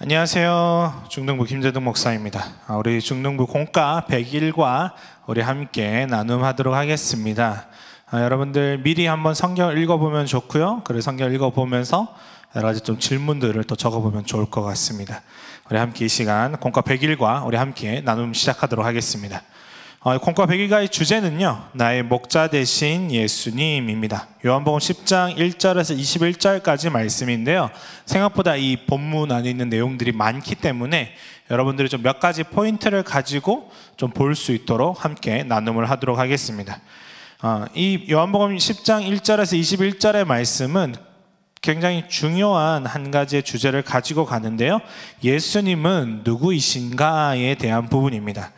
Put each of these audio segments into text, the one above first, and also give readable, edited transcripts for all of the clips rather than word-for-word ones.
안녕하세요. 중등부 김재동 목사입니다. 우리 중등부 공과 100일과 우리 함께 나눔하도록 하겠습니다. 여러분들 미리 한번 성경을 읽어보면 좋고요. 그리고 성경을 읽어보면서 여러 가지 좀 질문들을 또 적어보면 좋을 것 같습니다. 우리 함께 이 시간 공과 100일과 우리 함께 나눔 시작하도록 하겠습니다. 공과 100일과의 주제는요, 나의 목자 되신 예수님입니다. 요한복음 10장 1절에서 21절까지 말씀인데요, 생각보다 이 본문 안에 있는 내용들이 많기 때문에 여러분들이 좀 몇 가지 포인트를 가지고 좀 볼 수 있도록 함께 나눔을 하도록 하겠습니다. 이 요한복음 10장 1절에서 21절의 말씀은 굉장히 중요한 한 가지의 주제를 가지고 가는데요, 예수님은 누구이신가에 대한 부분입니다.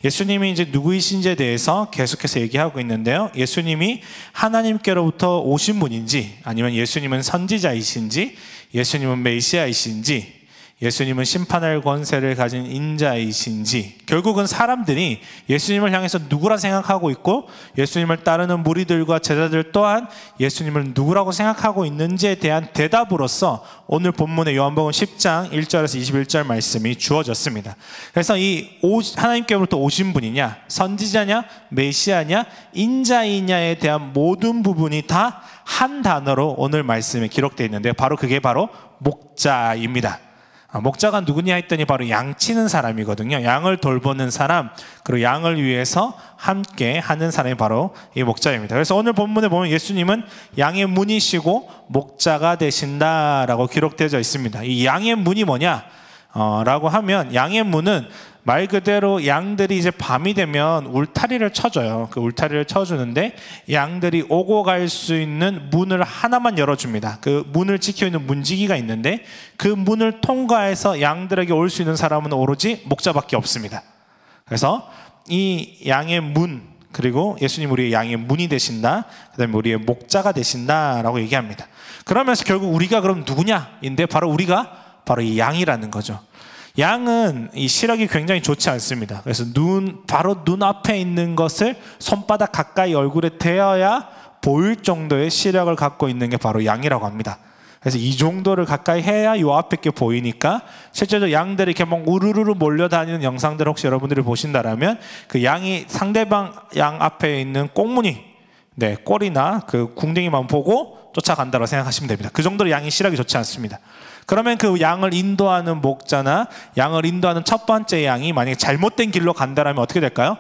예수님이 이제 누구이신지에 대해서 계속해서 얘기하고 있는데요, 예수님이 하나님께로부터 오신 분인지, 아니면 예수님은 선지자이신지, 예수님은 메시아이신지, 예수님은 심판할 권세를 가진 인자이신지, 결국은 사람들이 예수님을 향해서 누구라 생각하고 있고, 예수님을 따르는 무리들과 제자들 또한 예수님을 누구라고 생각하고 있는지에 대한 대답으로서 오늘 본문의 요한복음 10장 1절에서 21절 말씀이 주어졌습니다. 그래서 이 하나님께로부터 오신 분이냐, 선지자냐, 메시아냐, 인자이냐에 대한 모든 부분이 다 한 단어로 오늘 말씀에 기록되어 있는데, 그게 바로 목자입니다. 목자가 누구냐 했더니 바로 양 치는 사람이거든요. 양을 돌보는 사람, 그리고 양을 위해서 함께 하는 사람이 바로 이 목자입니다. 그래서 오늘 본문에 보면 예수님은 양의 문이시고 목자가 되신다라고 기록되어 있습니다. 이 양의 문이 뭐냐? 라고 하면, 양의 문은 말 그대로 양들이 이제 밤이 되면 울타리를 쳐줘요. 그 울타리를 쳐주는데 양들이 오고 갈 수 있는 문을 하나만 열어줍니다. 그 문을 지키고 있는 문지기가 있는데, 그 문을 통과해서 양들에게 올 수 있는 사람은 오로지 목자밖에 없습니다. 그래서 이 양의 문, 그리고 예수님 우리의 양의 문이 되신다, 그 다음에 우리의 목자가 되신다라고 얘기합니다. 그러면서 결국 우리가 그럼 누구냐인데, 우리가 바로 이 양이라는 거죠. 양은 이 시력이 굉장히 좋지 않습니다. 그래서 바로 눈앞에 있는 것을 손바닥 가까이 얼굴에 대어야 보일 정도의 시력을 갖고 있는 게 바로 양이라고 합니다. 그래서 이 정도를 가까이 해야 요 앞에 게 보이니까, 실제로 양들이 이렇게 막 우르르르 몰려다니는 영상들 혹시 여러분들이 보신다라면, 그 양이 상대방 양 앞에 있는 꽁무니, 꼬리나 그 궁뎅이만 보고 쫓아간다고 생각하시면 됩니다. 그 정도로 양이 시력이 좋지 않습니다. 그러면 그 양을 인도하는 목자나 양을 인도하는 첫 번째 양이 만약에 잘못된 길로 간다라면 어떻게 될까요?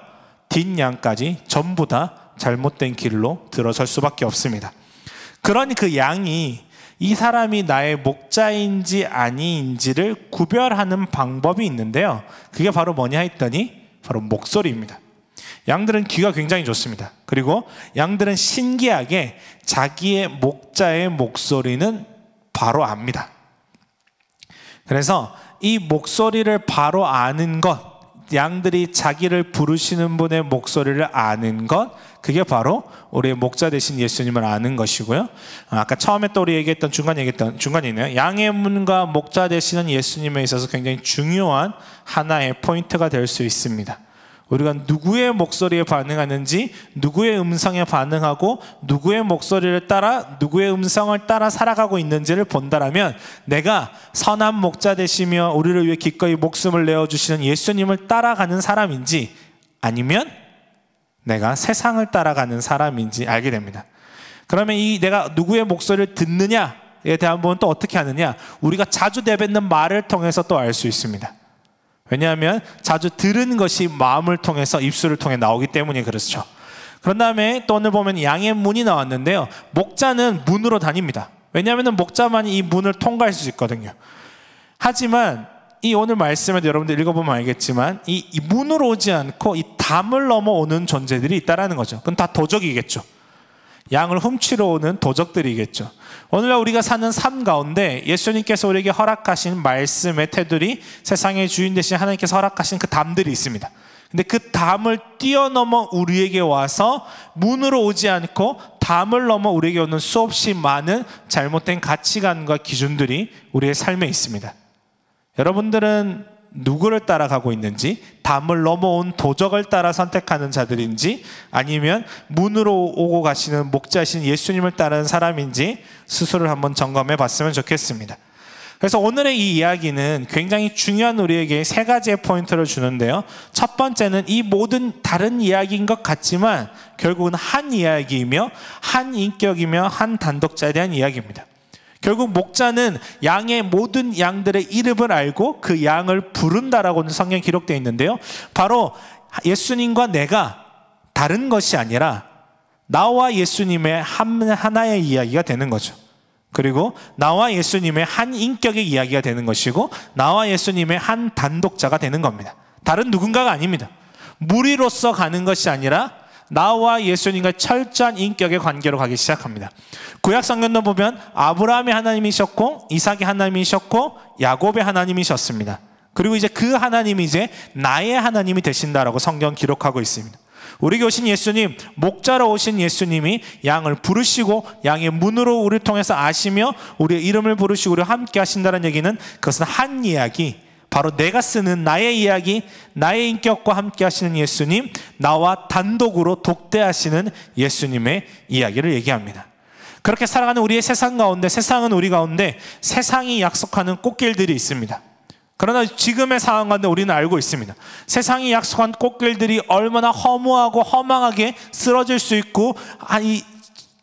뒷양까지 전부 다 잘못된 길로 들어설 수밖에 없습니다. 그러니 그 양이 이 사람이 나의 목자인지 아니인지를 구별하는 방법이 있는데요, 그게 바로 뭐냐 했더니 바로 목소리입니다. 양들은 귀가 굉장히 좋습니다. 그리고 양들은 신기하게 자기의 목자의 목소리는 바로 압니다. 그래서 이 목소리를 바로 아는 것, 양들이 자기를 부르시는 분의 목소리를 아는 것, 그게 바로 우리의 목자 되신 예수님을 아는 것이고요. 아까 처음에 또 우리 얘기했던 중간에 있네요. 양의 문과 목자 되시는 예수님에 있어서 굉장히 중요한 하나의 포인트가 될 수 있습니다. 우리가 누구의 목소리에 반응하는지, 누구의 음성에 반응하고 누구의 목소리를 따라, 누구의 음성을 따라 살아가고 있는지를 본다라면, 내가 선한 목자 되시며 우리를 위해 기꺼이 목숨을 내어주시는 예수님을 따라가는 사람인지, 아니면 내가 세상을 따라가는 사람인지 알게 됩니다. 그러면 내가 누구의 목소리를 듣느냐에 대한 부분은 또 어떻게 하느냐? 우리가 자주 내뱉는 말을 통해서 또 알 수 있습니다. 왜냐하면 자주 들은 것이 마음을 통해서, 입술을 통해 나오기 때문에 그렇죠. 그런 다음에 또 오늘 보면 양의 문이 나왔는데요, 목자는 문으로 다닙니다. 왜냐하면 목자만이 이 문을 통과할 수 있거든요. 하지만 이 오늘 말씀에도 여러분들 읽어보면 알겠지만, 이 문으로 오지 않고 이 담을 넘어오는 존재들이 있다라는 거죠. 그건 다 도적이겠죠. 양을 훔치러 오는 도적들이겠죠. 오늘날 우리가 사는 삶 가운데 예수님께서 우리에게 허락하신 말씀의 테두리, 세상의 주인 되신 하나님께서 허락하신 그 담들이 있습니다. 근데 그 담을 뛰어넘어 우리에게 와서 문으로 오지 않고 담을 넘어 우리에게 오는 수없이 많은 잘못된 가치관과 기준들이 우리의 삶에 있습니다. 여러분들은 누구를 따라가고 있는지, 담을 넘어온 도적을 따라 선택하는 자들인지, 아니면 문으로 오고 가시는 목자이신 예수님을 따르는 사람인지 스스로를 한번 점검해 봤으면 좋겠습니다. 그래서 오늘의 이 이야기는 굉장히 중요한 우리에게 세 가지의 포인트를 주는데요. 첫 번째는 이 모든 다른 이야기인 것 같지만 결국은 한 이야기이며 한 인격이며 한 단독자에 대한 이야기입니다. 결국 목자는 양의 모든 양들의 이름을 알고 그 양을 부른다라고 성경에 기록되어 있는데요. 바로 예수님과 내가 다른 것이 아니라 나와 예수님의 하나의 이야기가 되는 거죠. 그리고 나와 예수님의 한 인격의 이야기가 되는 것이고 나와 예수님의 한 단독자가 되는 겁니다. 다른 누군가가 아닙니다. 무리로서 가는 것이 아니라 나와 예수님과 철저한 인격의 관계로 가기 시작합니다. 구약 성경도 보면 아브라함의 하나님이셨고 이삭의 하나님이셨고 야곱의 하나님이셨습니다. 그리고 이제 그 하나님이 이제 나의 하나님이 되신다라고 성경 기록하고 있습니다. 우리에게 오신 예수님, 목자로 오신 예수님이 양을 부르시고 양의 문으로 우리를 통해서 아시며 우리의 이름을 부르시고 우리와 함께 하신다는 얘기는 그것은 한 이야기, 바로 내가 쓰는 나의 이야기, 나의 인격과 함께 하시는 예수님, 나와 단독으로 독대하시는 예수님의 이야기를 얘기합니다. 그렇게 살아가는 우리의 세상 가운데, 세상은 우리 가운데 세상이 약속하는 꽃길들이 있습니다. 그러나 지금의 상황 가운데 우리는 알고 있습니다. 세상이 약속한 꽃길들이 얼마나 허무하고 허망하게 쓰러질 수 있고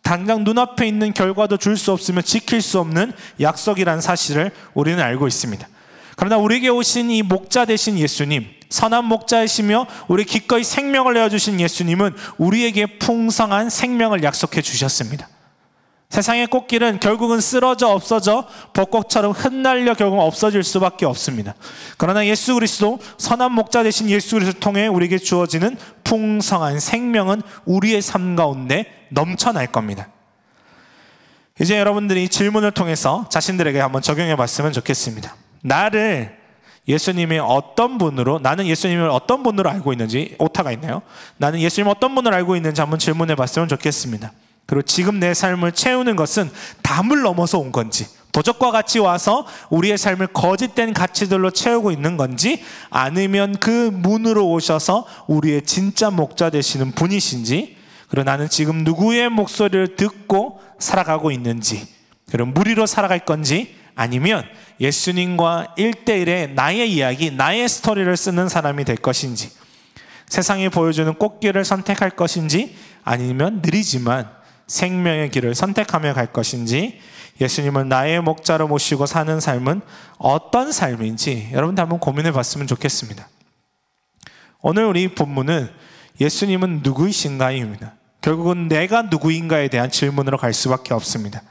당장 눈앞에 있는 결과도 줄 수 없으며 지킬 수 없는 약속이라는 사실을 우리는 알고 있습니다. 그러나 우리에게 오신 이 목자 되신 예수님, 선한 목자이시며 우리 기꺼이 생명을 내어주신 예수님은 우리에게 풍성한 생명을 약속해 주셨습니다. 세상의 꽃길은 결국은 쓰러져 없어져 벚꽃처럼 흩날려 결국 없어질 수밖에 없습니다. 그러나 예수 그리스도, 선한 목자 되신 예수 그리스도를 통해 우리에게 주어지는 풍성한 생명은 우리의 삶 가운데 넘쳐날 겁니다. 이제 여러분들이 질문을 통해서 자신들에게 한번 적용해 봤으면 좋겠습니다. 나를 예수님이 어떤 분으로, 나는 예수님을 어떤 분으로 알고 있는지, 오타가 있나요? 나는 예수님을 어떤 분으로 알고 있는지 한번 질문해 봤으면 좋겠습니다. 그리고 지금 내 삶을 채우는 것은 담을 넘어서 온 건지, 도적과 같이 와서 우리의 삶을 거짓된 가치들로 채우고 있는 건지, 아니면 그 문으로 오셔서 우리의 진짜 목자 되시는 분이신지, 그리고 나는 지금 누구의 목소리를 듣고 살아가고 있는지, 그리고 무리로 살아갈 건지, 아니면 예수님과 1대1의 나의 이야기, 나의 스토리를 쓰는 사람이 될 것인지, 세상이 보여주는 꽃길을 선택할 것인지, 아니면 느리지만 생명의 길을 선택하며 갈 것인지, 예수님을 나의 목자로 모시고 사는 삶은 어떤 삶인지 여러분들 한번 고민해 봤으면 좋겠습니다. 오늘 우리 본문은 예수님은 누구이신가입니다. 결국은 내가 누구인가에 대한 질문으로 갈 수밖에 없습니다.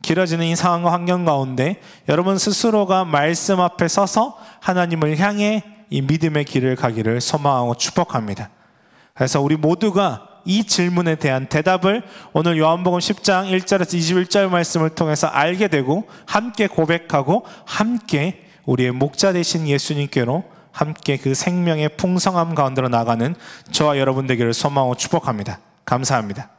길어지는 이 상황과 환경 가운데 여러분 스스로가 말씀 앞에 서서 하나님을 향해 이 믿음의 길을 가기를 소망하고 축복합니다. 그래서 우리 모두가 이 질문에 대한 대답을 오늘 요한복음 10장 1절에서 21절 말씀을 통해서 알게 되고 함께 고백하고 함께 우리의 목자 되신 예수님께로 함께 그 생명의 풍성함 가운데로 나가는 저와 여러분 되기를 소망하고 축복합니다. 감사합니다.